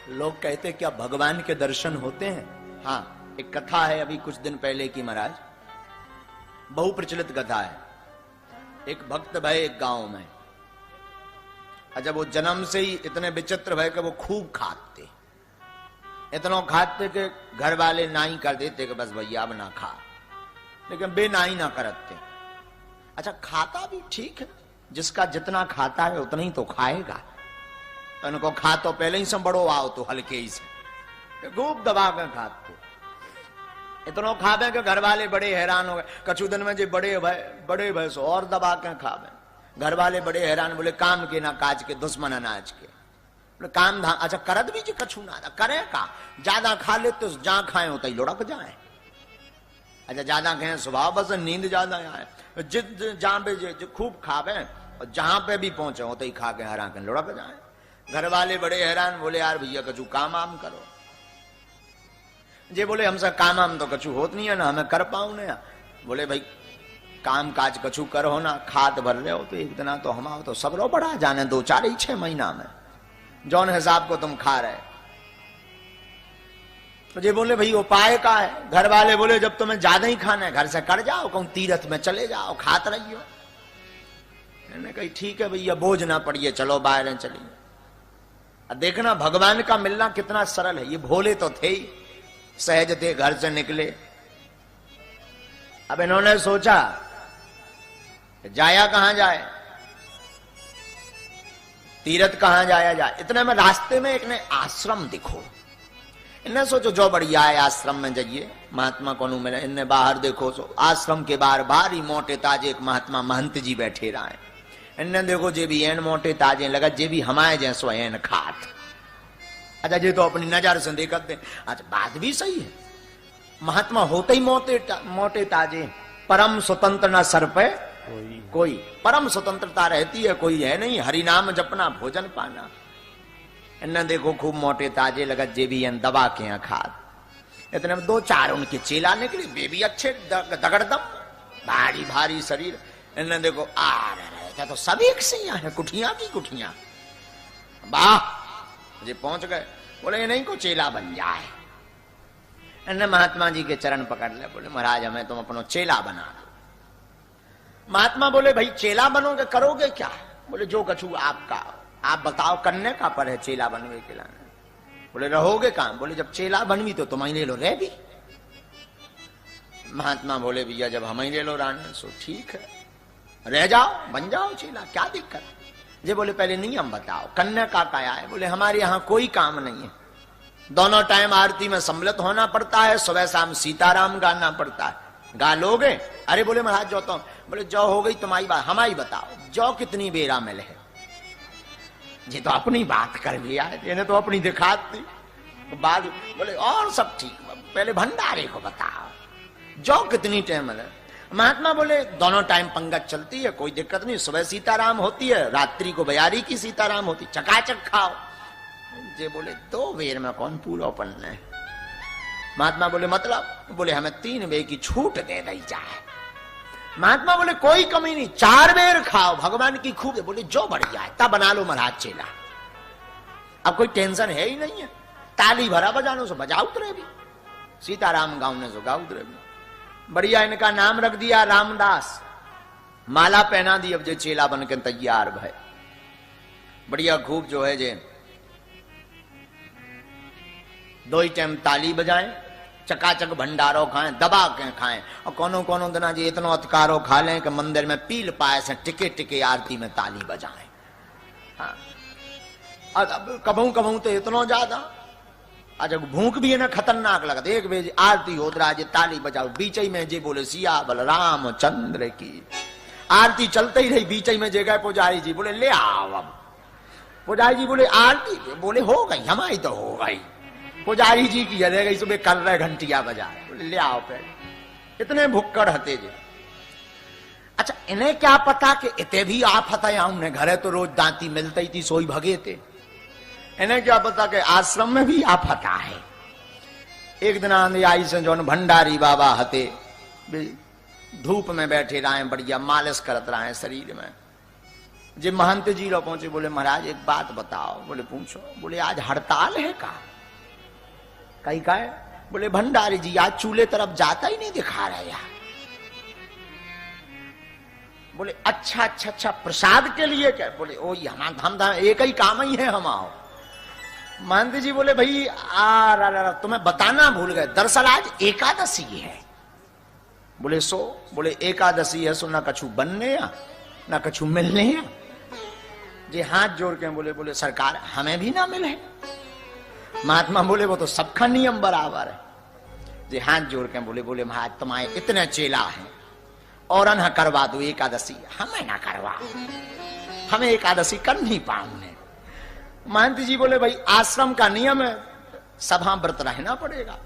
लोग कहते क्या भगवान के दर्शन होते हैं? हाँ, एक कथा है अभी कुछ दिन पहले की महाराज, बहुप्रचलित कथा है। एक भक्त भय एक गांव में, जब वो जन्म से ही इतने विचित्र भय कि वो खूब खाते, इतना खाते कि घर वाले ना ही कर देते कि बस भैया अब ना खा, लेकिन बे ना ही ना करते। अच्छा, खाता भी ठीक है, जिसका जितना खाता है उतना ही तो खाएगा। उनको खा तो पहले ही से बड़ो आओ तो हल्के ही से खूब दबा कर खाते, इतना खावे कि घर वाले बड़े हैरान हो गए। कछु दिन में जो बड़े भय सो और दबा के खावे, घर वाले बड़े हैरान, बोले काम के ना काज के दुश्मन अनाज के। बोले काम धाम अच्छा करत भी जी कछु ना करे का, ज्यादा खा ले तो जहां खाए होता ही लुढ़क जाए। अच्छा ज्यादा खाए स्वभाव बस नींद ज्यादा आए, जहां पे खूब खावे और जहां पे भी पहुंचे होता ही खा के हरा के लुढ़क जाए। घर वाले बड़े हैरान, बोले यार भैया कछु काम आम करो। जे बोले हमसे काम आम तो कछु होत नहीं है ना, हमें कर पाऊ ना। बोले भाई काम काज कछु करो ना, खाद भर रहे हो तो एक दिन तो हम आओ तो सब रो बढ़ा जाने 2-4-6 महीना में जौन हिसाब को तुम खा रहे। तो जे बोले भाई उपाय का है? घर वाले बोले जब तुम्हें ज्यादा ही खाना है घर से कर जाओ, कहूं तीर्थ में चले जाओ, खात रहियो। मैंने कही ठीक है भैया, बोझ ना पड़िए, चलो बाहर चलिए। देखना भगवान का मिलना कितना सरल है। ये भोले तो थे ही, सहज थे, घर से निकले। अब इन्होंने सोचा जाया कहां जाए, तीर्थ कहां जाया जाए। इतने में रास्ते में एक ने आश्रम दिखो, इन्हें सोचो जो बढ़िया है आश्रम में जाइए, महात्मा कौन मिले। इन्हें बाहर देखो सो आश्रम के बाहर भारी मोटे ताजे एक महात्मा महंत जी बैठे रहे। इन्हें देखो जे भी एन मोटे ताजे लगा, जे भी हमारे जैसो एन खात। अच्छा जे तो अपनी नजर से देखते। अच्छा बात भी सही है, महात्मा होते ही मोटे ताजे, परम स्वतंत्र ना सर पे कोई। परम स्वतंत्रता रहती है, कोई है नहीं, हरि नाम जपना भोजन पाना। इन्हें देखो खूब मोटे ताजे लगा, जे भी एन दबा के यहाँ खात। इतने में 2-4 उनके चेला निकले, वे भी अच्छे दगड़दम, भारी भारी शरीर। इन्हें देखो आ रहे तो सब एक से यहाँ है, कुठिया की कुठिया। वाह जे पहुंच गए, बोले नहीं को चेला बन जाए। इन्हें महात्मा जी के चरण पकड़ ले, बोले महाराज हमें तुम अपनो चेला बना दो। महात्मा बोले भाई चेला बनोगे, करोगे क्या? बोले जो कछु आपका, आप बताओ करने का पर है चेला बनवे के लाने। बोले रहोगे कहां? बोले जब चेला बनवी तो तुम ही ले लो रह भी। महात्मा बोले भैया जब हम ही ले लो रानी सो ठीक है, रह जाओ बन जाओ चेला, क्या दिक्कत? जे बोले पहले नियम बताओ, कन्या का क्या है? बोले हमारे यहाँ कोई काम नहीं है, दोनों टाइम आरती में सम्मिलित होना पड़ता है, सुबह शाम सीताराम गाना पड़ता है। गा लोगे? अरे बोले महाराज जो तो। बोले जो हो गई तुम्हारी बात, हमारी बताओ जो कितनी बेरा मिल है। जी तो अपनी बात कर भी आए, इन्हें तो अपनी दिखात थी बाद। बोले और सब ठीक, पहले भंडारे को बताओ जो कितनी टाइम है। महात्मा बोले दोनों टाइम पंगत चलती है, कोई दिक्कत नहीं, सुबह सीताराम होती है, रात्रि को बयारी की सीताराम होती, चकाचक खाओ। जे बोले 2 बेर में कौन पूरा पन्ना है? महात्मा बोले मतलब? बोले हमें 3 बेर की छूट दे दी जाए। महात्मा बोले कोई कमी नहीं, 4 बेर खाओ, भगवान की खूब। बोले जो बढ़िया है तब बना लो महाराज चेला, अब कोई टेंशन है ही नहीं है। ताली भरा बजानो सो बजाओ उतरे भी, सीताराम गाउने सो गाओ उतरे भी। बढ़िया इनका नाम रख दिया रामदास, माला पहना दी। अब जो चेला बन के तैयार भाई, बढ़िया खूब जो है जे 2 ही टाइम ताली बजाएं, चकाचक भंडारो खाएं, दबा के खाएं। और कोनो दिना जी इतना अतकारो खा लें कि मंदिर में पील पाए से टिके टिके आरती में ताली बजाएं। हाँ अब कबहू तो इतना ज्यादा। अच्छा भूख भी है ना खतरनाक लगता, 1 बजे आरती हो रहा है ताली बजाओ, बीच में जे बोले सिया बल रामचंद्र की। आरती चलते ही रही, बीच में जे गए पुजारी जी, बोले ले आओ। अब पुजारी जी बोले आरती, बोले हो गई हमारी तो हो गई। पुजारी जी की रह गई, सुबह कर रहे घंटिया बजा रहे, बोले ले आओ पहले। इतने भुक्कड़ हते जे। अच्छा इन्हें क्या पता कि इतने भी आफत है, हमने घरे तो रोज दांती मिलती ही थी, सोई भगे थे। इन्हें क्या पता कि आश्रम में भी आफत है। एक दिन आंधी आई से जो भंडारी बाबा हते, धूप में बैठे रहे, बढ़िया मालिश करत रहे शरीर में। जे महंत जी लो पहुंचे, बोले महाराज एक बात बताओ। बोले पूछो। बोले आज हड़ताल है का? कहीं का है? बोले भंडारी जी आज चूल्हे तरफ जाता ही नहीं दिखा रहा यार। बोले अच्छा अच्छा अच्छा, प्रसाद के लिए क्या? बोले ओ हम एक ही काम ही है हम आओ। महंत जी बोले भाई तुम्हें बताना भूल गए, दरअसल आज एकादशी है। बोले सो? बोले एकादशी है सो ना कछु बनने या ना कछु मिलने या। जी हाथ जोड़ के बोले सरकार हमें भी ना मिले। महात्मा बोले वो तो सबका नियम बराबर है। जी हाथ जोड़ के बोले महाराज तुम्हारे इतने चेला हैं और अन करवा दो एकादशी, हमें ना करवा, हमें एकादशी कर नहीं पाऊंगे। महंत जी बोले भाई आश्रम का नियम है, सभा व्रत रहना पड़ेगा।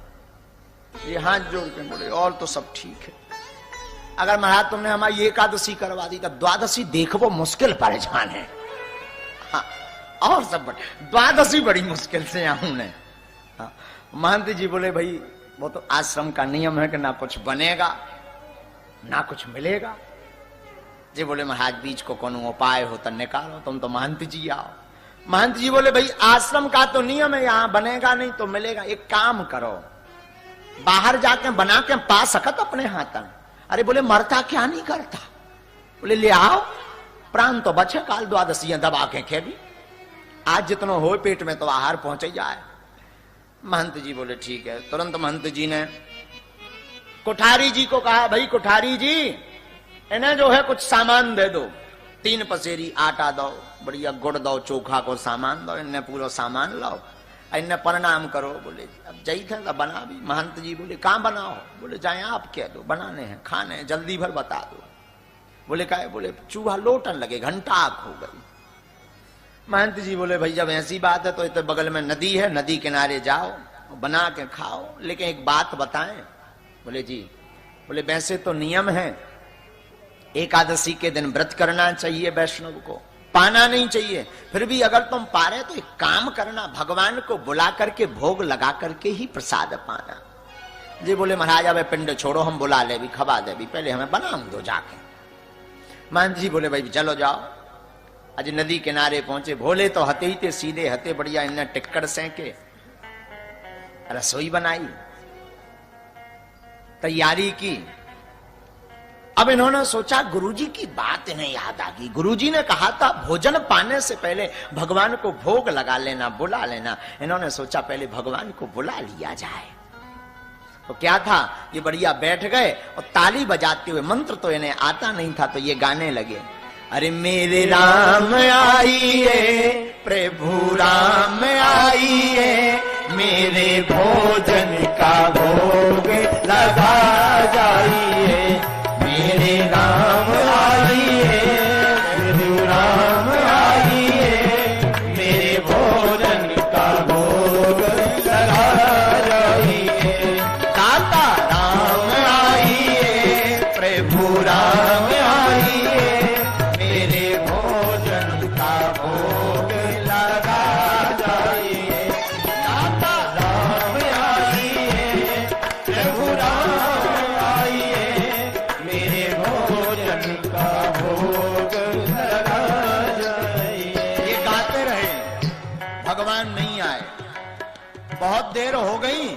ये हाथ जोड़ के बोले और तो सब ठीक है, अगर महाराज तुमने हमारी एकादशी करवा दी तो द्वादशी देखो मुश्किल परेशान है। हाँ, और सब द्वादशी बड़ी मुश्किल से आऊं ने। हाँ, महंत जी बोले भाई वो तो आश्रम का नियम है कि ना कुछ बनेगा ना कुछ मिलेगा। जी बोले महाराज बीच को कोनो उपाय हो तो निकालो, तुम तो महंत जी आओ। महंत जी बोले भाई आश्रम का तो नियम है, यहां बनेगा नहीं तो मिलेगा। एक काम करो, बाहर जाके बना के पा सकत अपने हाथ में। अरे बोले मरता क्या नहीं करता। बोले ले आओ, प्राण तो बचे, काल द्वादशी दबा के खेबी, आज जितना हो पेट में तो आहार पहुंचे जाए। महंत जी बोले ठीक है। तुरंत महंत जी ने कोठारी जी को कहा भाई कोठारी जी इन्हें जो है कुछ सामान दे दो, 3 पसेरी आटा दो, बढ़िया गुड़ दो, चोखा को सामान दो, इन्हें पूरा सामान लाओ, इन्हें प्रणाम करो। बोले अब जई थे तो बना भी। महंत जी बोले कहां बनाओ? बोले जाए आप कह दो, बनाने हैं खाने हैं, जल्दी भर बता दो। बोले का? बोले चूहा लोटन लगे, घंटा आंख हो गई। महंत जी बोले भाई जब ऐसी बात है तो इतने बगल में नदी है, नदी किनारे जाओ बना के खाओ, लेकिन एक बात बताएं। बोले जी। बोले वैसे तो नियम है एकादशी के दिन व्रत करना चाहिए, वैष्णव को पाना नहीं चाहिए, फिर भी अगर तुम पा रहे तो एक काम करना, भगवान को बुला करके भोग लगा करके ही प्रसाद पाना। जी बोले महाराज अब पिंड छोड़ो, हम बुला ले भी, खबा दे भी, पहले हमें बनाऊं दो जाके। महंत जी बोले भाई चलो जाओ। आज नदी किनारे पहुंचे, भोले तो हते ही थे, सीधे हते, बढ़िया इन्हें टिक्कड़ सेके, रसोई बनाई, तैयारी की। अब इन्होंने सोचा गुरुजी की बात इन्हें याद आ गई। गुरुजी ने कहा था भोजन पाने से पहले भगवान को भोग लगा लेना, बुला लेना। इन्होंने सोचा पहले भगवान को बुला लिया जाए। तो क्या था, ये बढ़िया बैठ गए और ताली बजाते हुए, मंत्र तो इन्हें आता नहीं था तो ये गाने लगे, अरे मेरे राम आइए प्रभु राम आइए, मेरे भोजन का भोग लगा जाइए। मेरे राम आइए प्रभु राम आइए, मेरे भोजन का भोग लगा जाइए। दाता राम आइए प्रभु राम आइए, मेरे भोजन का भोग लगा जाइए। दाता राम आइए प्रभु राम आइए, मेरे भोजन का भोग लगा जाइए। ये गाते रहे, भगवान नहीं आए। बहुत देर हो गई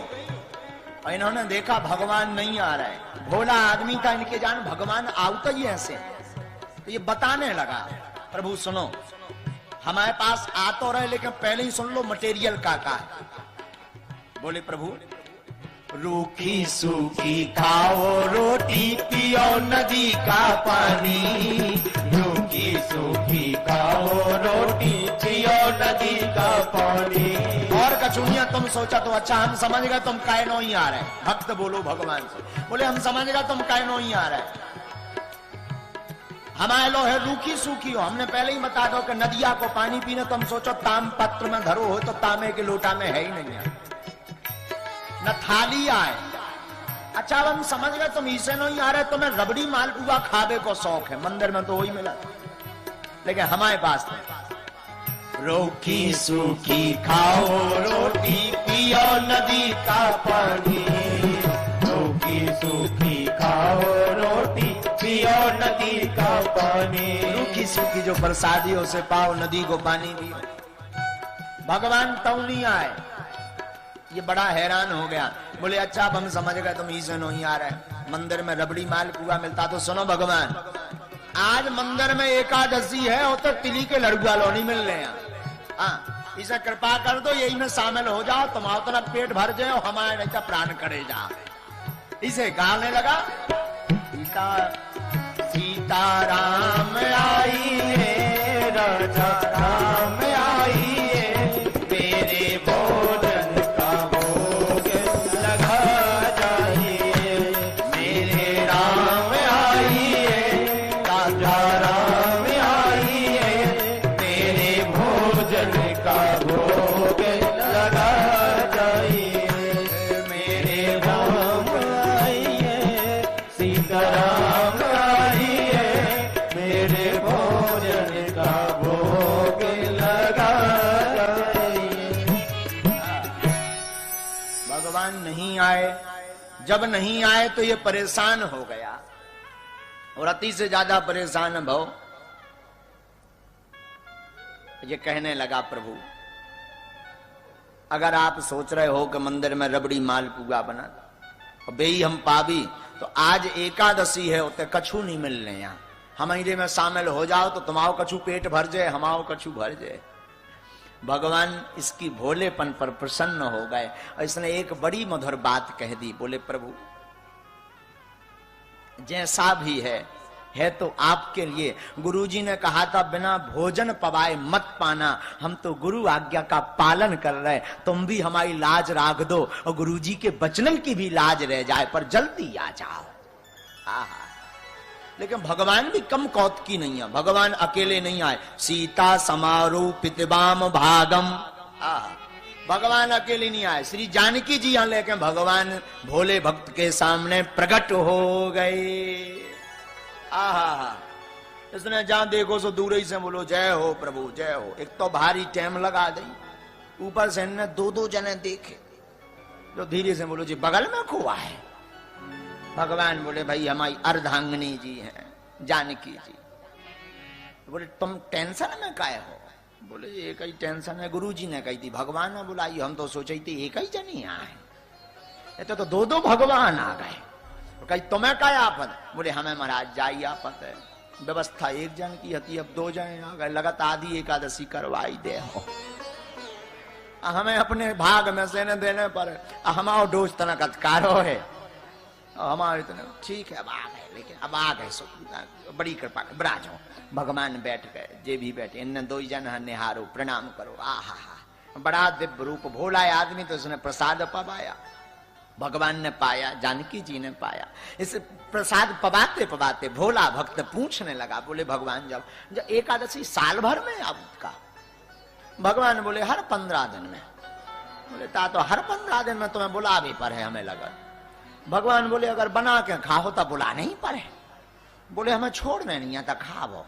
और इन्होंने देखा भगवान नहीं आ रहा है। भोला आदमी था, इनके जान भगवान आवता ही ऐसे। तो ये बताने लगा प्रभु सुनो, हमारे पास आ तो रहे लेकिन पहले ही सुन लो मटेरियल का है। बोले प्रभु रूखी सूखी खाओ रोटी, पियो नदी का पानी, रूखी सूखी खाओ रोटी, पियो नदी का पानी। और कचुनिया तुम सोचा तो अच्छा, हम समझ गए तुम कायनो ही आ रहे। भक्त बोलो भगवान से, बोले हम समझ गए तुम कायनो ही आ रहे। हमारे लो है रूखी सूखी हो, हमने पहले ही बता दो कि नदिया को पानी पीने, तुम सोचो ताम पत्र में धरो हो तो तांबे के लोटा में है ही नहीं है, न थाली आए। अच्छा अब हम समझ गए तुम इसे नहीं आ रहे, तुम्हें रबड़ी मालपुआ खावे को शौक है, मंदिर में तो वही मिला, लेकिन हमारे पास रूखी सूखी खाओ रोटी, पियो नदी का पानी, रूखी सूखी खाओ रोटी, पियो नदी का पानी। सूखी सूखी जो प्रसादियों से पाओ नदी को पानी दियो। भगवान तऊ नहीं आए, ये बड़ा हैरान हो गया। बोले अच्छा अब हम समझ गए तुम ही से नहीं आ रहे, मंदिर में रबड़ी मालपुआ मिलता। तो सुनो भगवान, आज मंदिर में एकादशी है और तो तिली के लड़ुआ लो नहीं मिल रहे हैं। हाँ, इसे कृपा कर दो, यही में शामिल हो जाओ, तुम्हारा तो पेट भर जाए और हमारे नहीं तो प्राण करे जा। इसे गाने लगा, सीता सीताराम आई है, राजा राम आई है, मेरे भोजन का भोग लगा जाइए। मेरे राम आई है, राजा राम आई है, मेरे भोजन का भोग लगा जाइए। मेरे राम आई है, सीताराम आई है, मेरे भोजन का भोग लगा जाइए। भगवान नहीं आए, जब नहीं आए तो ये परेशान हो गया और अति से ज्यादा परेशान भव ये कहने लगा, प्रभु अगर आप सोच रहे हो कि मंदिर में रबड़ी मालपुआ बना और बेई हम पावी, तो आज एकादशी है, उतने कछु नहीं मिल रहे यहाँ। हमारे में शामिल हो जाओ तो तुम्हारो कछु पेट भर जाए, हमारो कछु भर जाए। भगवान इसकी भोलेपन पर प्रसन्न हो गए और इसने एक बड़ी मधुर बात कह दी। बोले प्रभु जैसा भी है तो आपके लिए। गुरुजी ने कहा था बिना भोजन पवाए मत पाना, हम तो गुरु आज्ञा का पालन कर रहे, तुम भी हमारी लाज राख दो और गुरुजी के वचनन की भी लाज रह जाए, पर जल्दी आ जाओ। आहा, लेकिन भगवान भी कम कौतकी नहीं है। भगवान अकेले नहीं आए, सीता समारूपितवाम भागम। भगवान अकेले नहीं आए, श्री जानकी जी यहां लेके भगवान भोले भक्त के सामने प्रकट हो गए। आहा, इसने जहां देखो सो दूर ही से बोलो जय हो प्रभु जय हो। एक तो भारी टाइम लगा दी, ऊपर से इनने दो जने देखे जो धीरे से बोलो जी बगल में कुआ है। भगवान बोले भाई हमारी अर्धांगिनी जी हैं जानकी जी। बोले तुम टेंशन में काहे हो? बोले एक ही टेंशन है, गुरुजी ने कही थी, भगवान ने बुलाई, हम तो सोचे थे एक ही जनी आए, तो दो भगवान आ गए। कही तुम्हें क्या आफत? बोले हमें महाराज जाई आफत है, व्यवस्था एक जन की हती, अब दो जने आ गए, लगत आदि एकादशी करवाई दे हो। हमें अपने भाग में से न देने पर हमारा डोज तनक अत्कारो है, हमारे तो ठीक है अब आ गए, लेकिन अब आ गए सो बड़ी कृपा बराज हो। भगवान बैठ गए, जे भी बैठे, इन दो जन निहारो प्रणाम करो। आहा हा, बड़ा दिव्य रूप भोला आदमी, तो उसने प्रसाद पवाया। भगवान ने पाया, जानकी जी ने पाया। इस प्रसाद पवाते पवाते भोला भक्त पूछने लगा, बोले भगवान जब एकादशी साल भर में आपका? भगवान बोले हर 15 दिन में। बोले ता तो हर 15 दिन में तुम्हें बुलावे पर है हमें लगा। भगवान बोले अगर बना के खाओ तो बुला नहीं पड़े। बोले हमें छोड़ने नहीं आता, खाओ।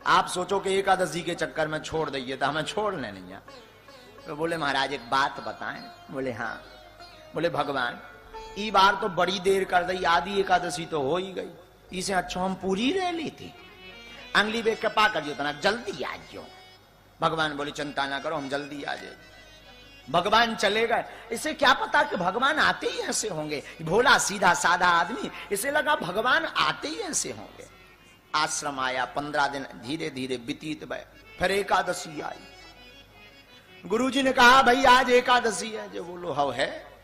आप सोचो कि एकादशी के चक्कर में छोड़ दीजिए, तो हमें छोड़ने नहीं है। तो बोले महाराज एक बात बताएं। बोले हाँ। बोले भगवान ई बार तो बड़ी देर कर दी, आदि एकादशी तो हो ही गई, इसे अच्छा हम पूरी रह ली थी, अंगली बे कृपा करियो तना जल्दी आ जाओ। भगवान बोले चिंता ना करो, हम जल्दी आ जाए। भगवान चले गए। इसे क्या पता कि भगवान आते ही ऐसे होंगे, भोला सीधा साधा आदमी, इसे लगा भगवान आते ही ऐसे होंगे। आश्रम आया, 15 दिन धीरे धीरे व्यतीत भय, फिर एकादशी आई। गुरुजी ने कहा भाई आज एकादशी है। जो बोलो हव है।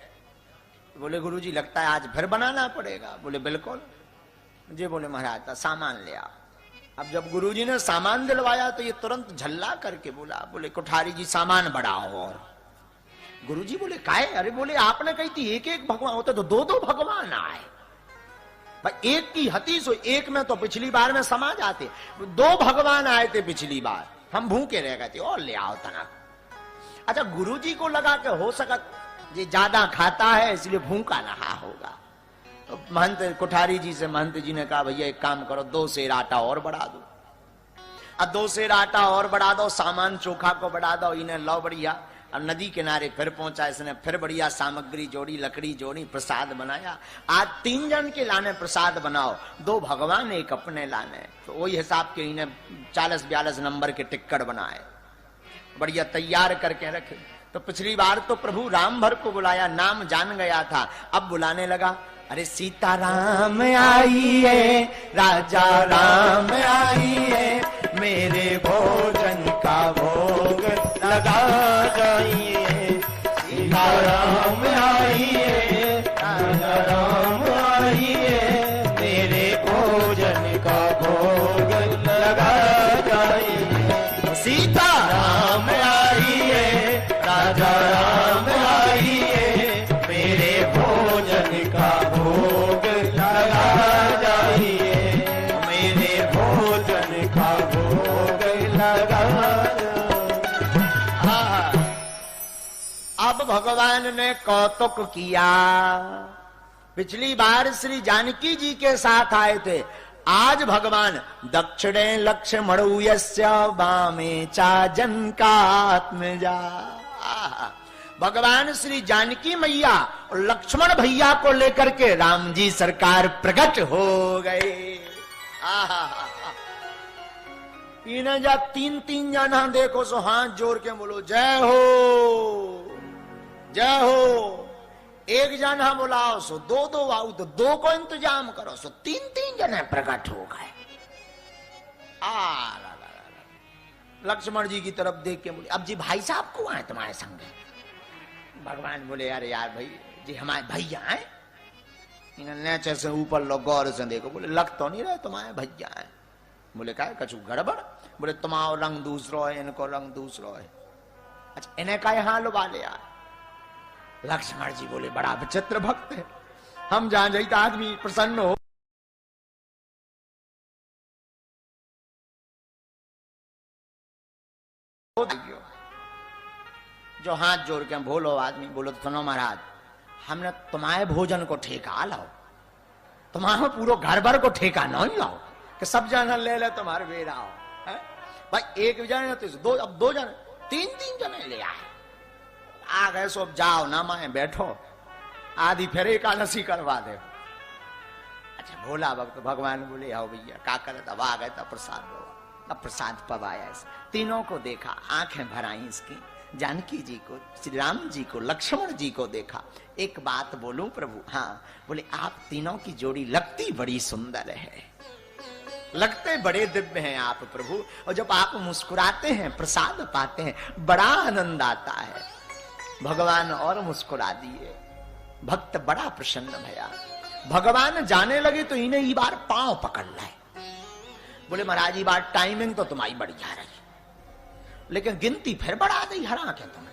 बोले गुरुजी लगता है आज फिर बनाना पड़ेगा। बोले बिल्कुल। जे बोले महाराज का सामान ले आओ। अब जब गुरुजी ने सामान दिलवाया तो ये तुरंत झल्ला करके बोला, बोले कुठारी जी सामान बढ़ाओ। और गुरुजी बोले काहे? अरे बोले आपने कही थी एक एक भगवान होते तो दो भगवान आए। भाई एक की हती सो एक में तो पिछली बार में समा जाते, 2 भगवान आए थे पिछली बार, हम भूखे रह गए थे और ले आओ तना। अच्छा गुरुजी को लगा कि हो सकत ये ज्यादा खाता है इसलिए भूखा रहा होगा। तो महंत कुठारी जी से महंत जी ने कहा भैया एक काम करो, 2 सेर आटा और बढ़ा दो। अब 2 सेर आटा और बढ़ा दो, सामान चोखा को बढ़ा दो, इन्हें लो बढ़िया अब नदी किनारे फिर पहुंचा, इसने फिर बढ़िया सामग्री जोड़ी, लकड़ी जोड़ी, प्रसाद बनाया। आज 3 जन के लाने प्रसाद बनाओ, 2 भगवान 1 अपने लाने। तो वही हिसाब के इन्हें 40-42 नंबर के टिक्कड़ बनाए, बढ़िया तैयार करके रखे। तो पिछली बार तो प्रभु राम भर को बुलाया, नाम जान गया था, अब बुलाने लगा, अरे सीता राम आइए, राजा राम आइए, मेरे भोजन का भोग लगा जाइए। सीता राम आइए, राजा राम आइए, मेरे भोजन का भोग लगा जाइए। सीता राम आइए, राजा राम आइए, मेरे भोजन का भोग लगा जाइए, मेरे भोजन का भोग लगा। अब भगवान ने कौतुक किया। पिछली बार श्री जानकी जी के साथ आए थे, आज भगवान दक्षिणे लक्ष्मणो यस्य वामे चा जनकात्मजा। भगवान श्री जानकी मैया और लक्ष्मण भैया को लेकर के राम जी सरकार प्रकट हो गए। इन्हें जा 3-3 जना देखो सो हाथ जोड़ के बोलो जय हो, जय हो। 1 जना बुलाओ सो 2-2 आओ, तो 2 को इंतजाम करो सो 3-3 जने प्रकट हो गए। लक्ष्मण जी की तरफ देख के बोले, अब जी भाई साहब को आए तुम्हारे संग? भगवान बोले, अरे यार भाई जी हमारे भैया हैं। नीचे से ऊपर लोग गौर से देखो, बोले लग तो नहीं रहे तुम्हारे भैया हैं। बोले क्या कछु गड़बड़? बोले तुम्हारा रंग दूसरो है, इनको रंग दूसरो है। अच्छा इन्हें का यहाँ लुबा ले यार। लक्ष्मण जी बोले बड़ा विचित्र भक्त है, हम जहां जाइए आदमी प्रसन्न हो। जो हाथ जोड़ के बोलो आदमी, बोलो तो सुनो महाराज, हमने तुम्हारे भोजन को ठेका लाओ, तुम्हारे पूरा घर भर को ठेका नहीं लाओ कि सब जना ले ले तुम्हारे बेरा हो। भाई 1 जने तो 2, अब 2 जने 3-3 जने ले आए। आ गए सो जाओ ना माए बैठो, आदि फिर एकादशी करवा दे। अच्छा भोला भक्त भगवान बोले आओ भैया क्या करे, तब आ गए तब प्रसाद लो। अब प्रसाद पवाया, तीनों को देखा, आंखें भर आई इसकी, जानकी जी को, श्री राम जी को, लक्ष्मण जी को देखा। एक बात बोलूं प्रभु? हाँ। बोले आप तीनों की जोड़ी लगती बड़ी सुंदर है, लगते बड़े दिव्य हैं आप प्रभु, और जब आप मुस्कुराते हैं प्रसाद पाते हैं बड़ा आनंद आता है। भगवान और मुस्कुरा दिए, भक्त बड़ा प्रसन्न भया। भगवान जाने लगे तो इन्हें ये बार पांव पकड़ लाए। बोले महाराज ये बार टाइमिंग तो तुम्हारी बढ़िया रही, लेकिन गिनती फिर बढ़ा दी, हरा क्या तुमने?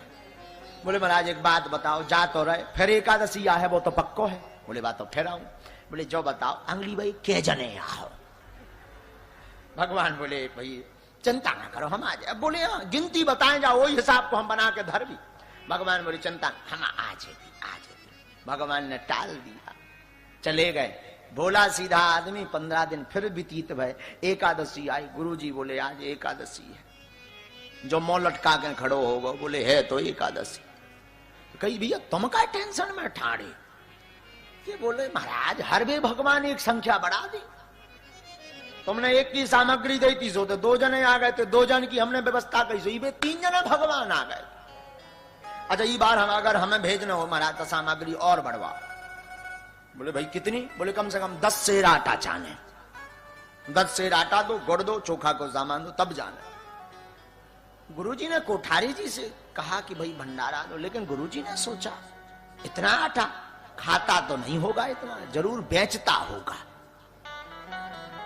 बोले महाराज एक बात बताओ, जा तो रहे फिर एकादशी आ है वो तो पक्को है। बोले बात तो फिर आऊं। बोले जो बताओ अंगली भाई के जने आओ। भगवान बोले भाई चिंता ना करो हम आ जाए। बोले गिनती बताएं जाओ, वही हिसाब को हम बना के धर भी। भगवान बोले चिंता हम आ जाती, आ जाती। भगवान ने टाल दिया, चले गए। भोला सीधा आदमी 15 दिन फिर व्यतीत भय, एकादशी आई। गुरुजी बोले आज एकादशी है। जो मुंह लटका के खड़ो होगा बोले है तो एकादशी। कही भैया तुम का टेंशन में ठाड़े? ये बोले महाराज हर वे भगवान एक संख्या बढ़ा दी, तुमने 1 की सामग्री दी थी सो तो 2 जने आ गए थे, 2 जन की हमने व्यवस्था की सो ये 3 जने भगवान आ गए। अच्छा ये बार हम अगर हमें भेजना हो महाराज तो सामग्री और बढ़वा। बोले भाई कितनी? बोले कम से कम 10 सेर आटा चाहे, 10 सेर आटा दो, गुड़ दो, चोखा को सामान दो, तब जाना। गुरुजी ने कोठारी जी से कहा कि भाई भंडारा दो, लेकिन गुरुजी ने सोचा इतना आटा खाता तो नहीं होगा, इतना जरूर बेचता होगा।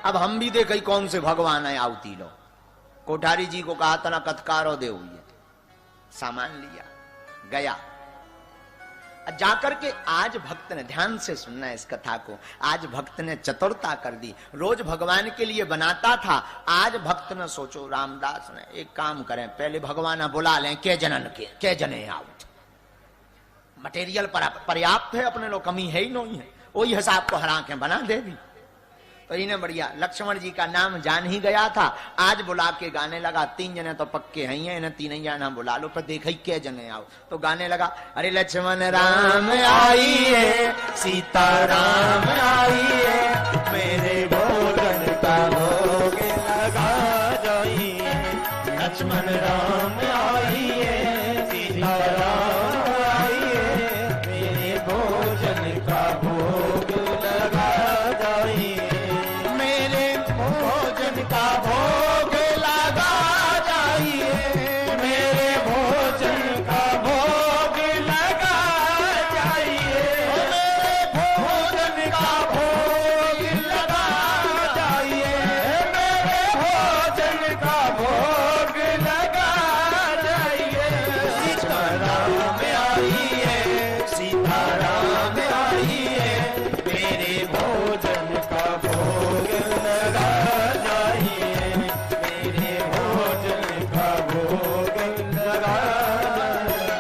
अब हम भी देखे कौन से भगवान है आवती लो। कोठारी जी को कहा तना कथकारो दे हुई, सामान लिया गया। जाकर के आज भक्त ने, ध्यान से सुनना इस कथा को, आज भक्त ने चतुरता कर दी। रोज भगवान के लिए बनाता था, आज भक्त ने सोचो रामदास ने एक काम करें, पहले भगवान बुला लें के जनन के जने आओ। मटेरियल पर्याप्त है अपने लोग, कमी है ही नहीं है, वही हिसाब को हरा के बना दे दी। तो इन्हें बढ़िया लक्ष्मण जी का नाम जान ही गया था, आज बुला के गाने लगा। 3 जने तो पक्के हैं, इन्हें 3 जाना बुला लो, पर देख के जने आओ। तो गाने लगा, अरे लक्ष्मण राम आइए, सीता राम आइए, मेरे भोजन का भोग लगा जाइए। लक्ष्मण राम आइए, सीता राम आइए, मेरे भोजन का भोग लगा जाइए। मेरे भोजन का भोग लगा जाइए, मेरे भोजन का भोग लगा जाइए, मेरे भोजन का भोग लगा जाइए, मेरे भोजन का भोग लगा जाइए। सीताराम आइए, सीताराम आइए, मेरे भोजन का भोग लगा जाइए, मेरे भोजन का भोग लगा जाइए।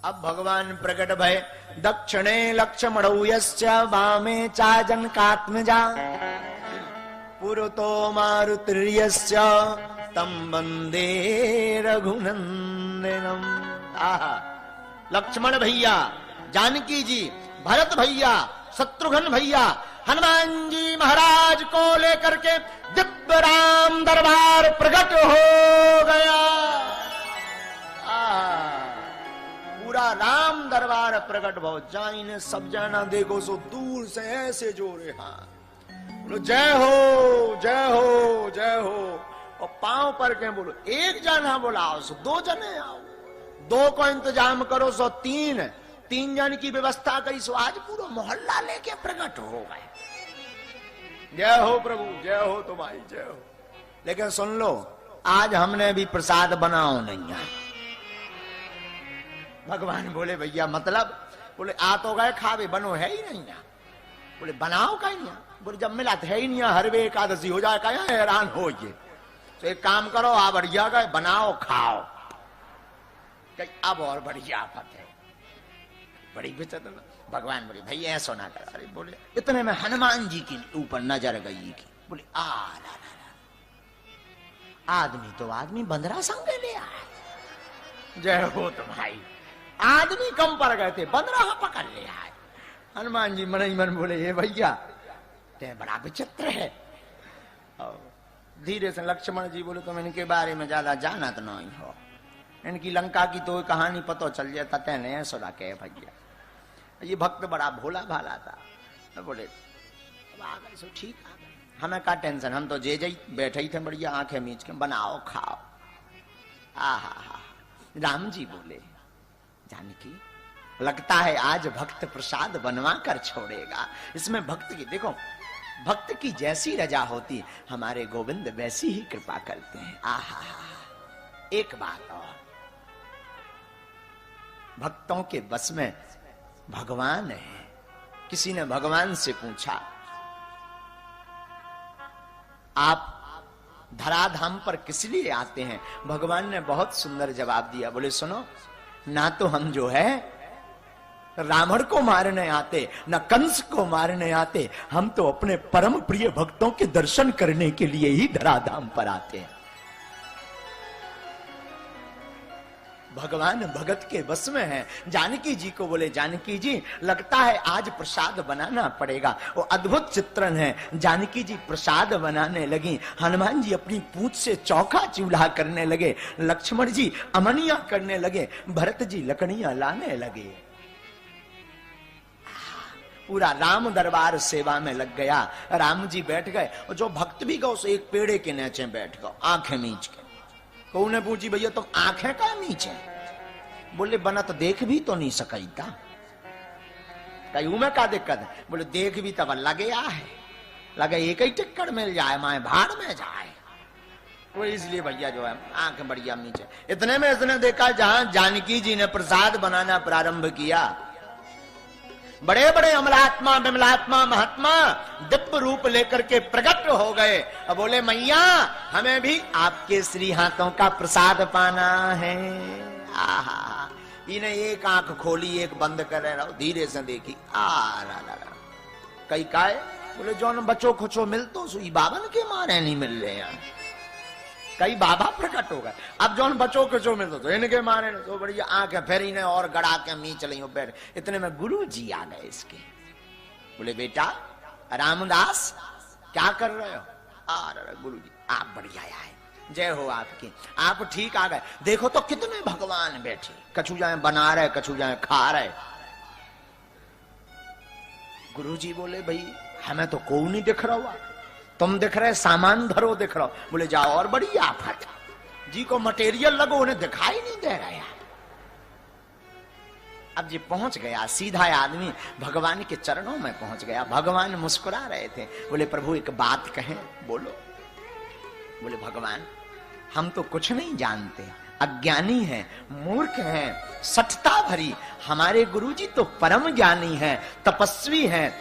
अब भगवान प्रकट भय, दक्षिणे लक्ष्मणौ यस्य वामे चाजनकात्मजा, पुरतो मारुतिर्यस्य तं वन्दे रघुनंदनम। आहा, लक्ष्मण भैया, जानकी जी, भरत भैया, शत्रुघ्न भैया, हनुमान जी महाराज को लेकर के दिव्य राम दरबार प्रकट हो गया। पूरा राम दरबार प्रकट हो जाइने, सब जाना देखो सो दूर से ऐसे जोरे हाथ, बोलो जय हो जय हो जय हो, और पांव पर के बोलो। एक जना बोलाओ सो 2 जने आओ, 2 को इंतजाम करो सो 3 जन की व्यवस्था करी सो आज पूरा मोहल्ला लेके प्रकट हो गए। जय हो प्रभु, जय हो तुम्हारी जय हो। लेकिन सुन लो, आज हमने भी प्रसाद बनाओ नहीं है। भगवान बोले भैया मतलब, बोले आ तो गए खावे, बनो है ही नहीं। बोले बनाओ का ही नहीं, बोले जब मिला तो है ही नहीं, हर वे एकादशी हो जाए, कहा हैरान हो ये। तो एक काम करो, आ बढ़िया गए बनाओ खाओ, अब और बढ़िया आफत है, बड़ी बेचत। भगवान बोले भैया ऐसा ना कर। अरे बोले इतने में हनुमान जी के ऊपर नजर गई की, बोले आ ला ला ला, आदमी तो आदमी बंदरा संग ले आए। जय हो तुम्हारी, आदमी कम पर गए थे, बंदरा पकड़ ले आए। हनुमान जी मन ही मन बोले ये भैया ते बड़ा विचित्र है। धीरे से लक्ष्मण जी बोले तुम इनके बारे में ज्यादा जाना तो नहीं हो, इनकी लंका की तो कहानी पता चल जाता तेने ऐसा कहे भैया। ये भक्त बड़ा भोला भाला था, तो बोले अब आ गए सो ठीक आ गए, हमें का टेंशन, हम तो जे बैठे ही थे बढ़िया आंखें मीच के, बनाओ खाओ। आहा, राम जी बोले जानकी लगता है आज भक्त प्रसाद बनवा कर छोड़ेगा। इसमें भक्त की देखो, भक्त की जैसी रजा होती हमारे गोविंद वैसी ही कृपा करते हैं। आहा, एक बात और, भक्तों के बस में भगवान है। किसी ने भगवान से पूछा आप धराधाम पर किस लिए आते हैं? भगवान ने बहुत सुंदर जवाब दिया, बोले सुनो, ना तो हम जो है रावण को मारने आते, न कंस को मारने आते, हम तो अपने परम प्रिय भक्तों के दर्शन करने के लिए ही धराधाम पर आते हैं। भगवान भगत के बस में है। जानकी जी को बोले जानकी जी लगता है आज प्रसाद बनाना पड़ेगा। वो अद्भुत चित्रण है, जानकी जी प्रसाद बनाने लगी, हनुमान जी अपनी पूंछ से चौका चूल्हा करने लगे, लक्ष्मण जी अमनिया करने लगे, भरत जी लकड़ियां लाने लगे। पूरा राम दरबार सेवा में लग गया। राम जी बैठ गए और जो भक्त भी गए एक पेड़े के नीचे बैठ गए आंखें मीच के। को ने पूछी भैया तुम आंखें का नीचे? बोले बना तो देख भी तो नहीं सकता। कहीं में का दिक्कत है? बोले देख भी तब लगे है, लगे एक ही टिक्कड़ मिल जाए माए भाड़ में जाए, वो इसलिए भैया जो है आंख बढ़िया नीचे। इतने में इसने देखा जहां जानकी जी ने प्रसाद बनाना प्रारंभ किया, बड़े बड़े अमलात्मा विमलात्मा महात्मा दिव्य रूप लेकर के प्रकट हो गए। अब बोले मैया हमें भी आपके श्री हाथों का प्रसाद पाना है। आहा, इन्हें एक आंख खोली एक बंद कर रहे रहो, धीरे से देखी आ ला ला ला। कई काए बोले जौन बचो खुचो मिल तो सुई बाबन के मारे नहीं मिल रहे हैं। कई बाबा प्रकट हो गए, अब जौन बचो खुचो मिल तो इनके मारे तो बढ़िया आंख है, फिर इन्हें और गड़ा के मी चली बैठ। इतने में गुरु जी आ गए इसके। बोले बेटा रामदास क्या कर रहे हो? गुरु जी आप बढ़िया आए, जय हो आपकी, आप ठीक आ गए। देखो तो कितने भगवान बैठे, कछु जाए बना रहे कछु जाए खा रहे। गुरु जी बोले भाई हमें तो कोई नहीं दिख रहा हुआ, तुम दिख रहे सामान धरो दिख रहा हो। बोले जाओ और बड़ी आफत जी को मटेरियल लगो, उन्हें दिखाई नहीं दे रहा है। अब जी पहुंच गया, सीधा आदमी भगवान के चरणों में पहुंच गया। भगवान मुस्कुरा रहे थे। बोले प्रभु एक बात कहें, बोलो। बोले भगवान हम तो कुछ नहीं जानते, अज्ञानी हैं, मूर्ख हैं, सठता भरी। हमारे गुरुजी तो परम ज्ञानी हैं, तपस्वी हैं,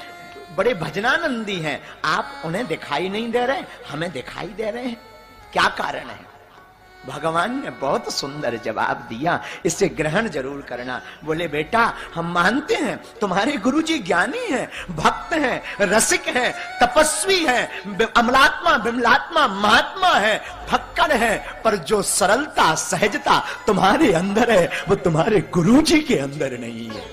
बड़े भजनानंदी हैं। आप उन्हें दिखाई नहीं दे रहे, हमें दिखाई दे रहे हैं, क्या कारण है? भगवान ने बहुत सुंदर जवाब दिया, इसे ग्रहण जरूर करना। बोले बेटा हम मानते हैं तुम्हारे गुरुजी ज्ञानी हैं, भक्त हैं, रसिक हैं, तपस्वी हैं, अमलात्मा बिमलात्मा महात्मा है, फक्कड़ है, पर जो सरलता सहजता तुम्हारे अंदर है वो तुम्हारे गुरुजी के अंदर नहीं है।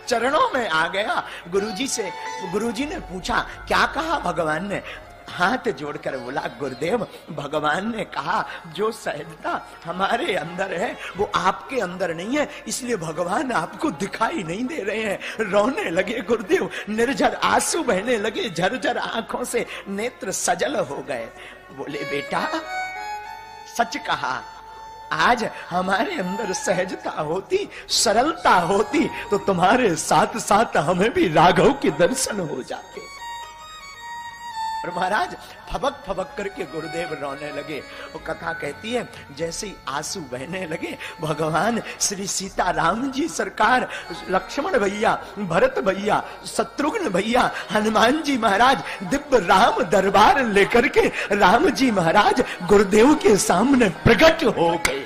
चरणों में आ गया गुरुजी से। गुरुजी ने पूछा क्या कहा भगवान ने? हाथ जोड़कर बोला गुरुदेव भगवान ने कहा जो सहजता हमारे अंदर है वो आपके अंदर नहीं है, इसलिए भगवान आपको दिखाई नहीं दे रहे हैं। रोने लगे गुरुदेव, निर्झर आंसू बहने लगे, झरझर आंखों से नेत्र सजल हो गए। बोले बेटा सच कहा, आज हमारे अंदर सहजता होती, सरलता होती तो तुम्हारे साथ साथ हमें भी राघव के दर्शन हो जाते। और महाराज फबक फबक करके गुरुदेव रोने लगे। वो कथा कहती है जैसे ही आंसू बहने लगे, भगवान श्री सीताराम जी सरकार, लक्ष्मण भैया, भरत भैया, शत्रुघ्न भैया, हनुमान जी महाराज दिव्य राम दरबार लेकर के राम जी महाराज गुरुदेव के सामने प्रकट हो गए।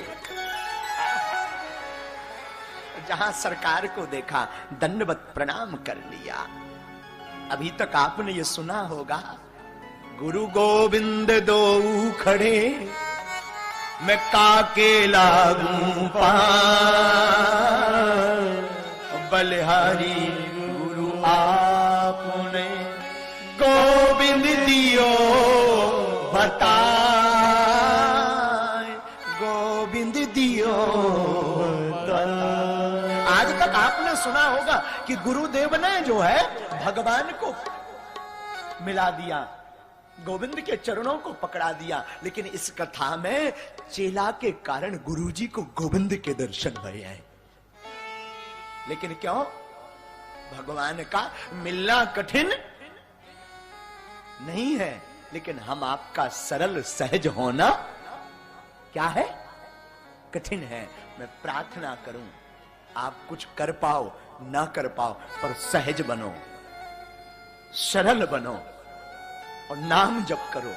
जहां सरकार को देखा दंडवत प्रणाम कर लिया। अभी तक आपने ये सुना होगा, गुरु गोविंद दो खड़े मैं काके लागू पार, बलिहारी गुरु आपने गोविंद दियो बता, गोविंद दियो बता। आज तक आपने सुना होगा कि गुरुदेव ने जो है भगवान को मिला दिया, गोविंद के चरणों को पकड़ा दिया, लेकिन इस कथा में चेला के कारण गुरुजी को गोविंद के दर्शन भय हैं। लेकिन क्यों? भगवान का मिलना कठिन नहीं है, लेकिन हम आपका सरल सहज होना क्या है? कठिन है। मैं प्रार्थना करूं आप कुछ कर पाओ ना कर पाओ, पर सहज बनो, सरल बनो और नाम जप करो।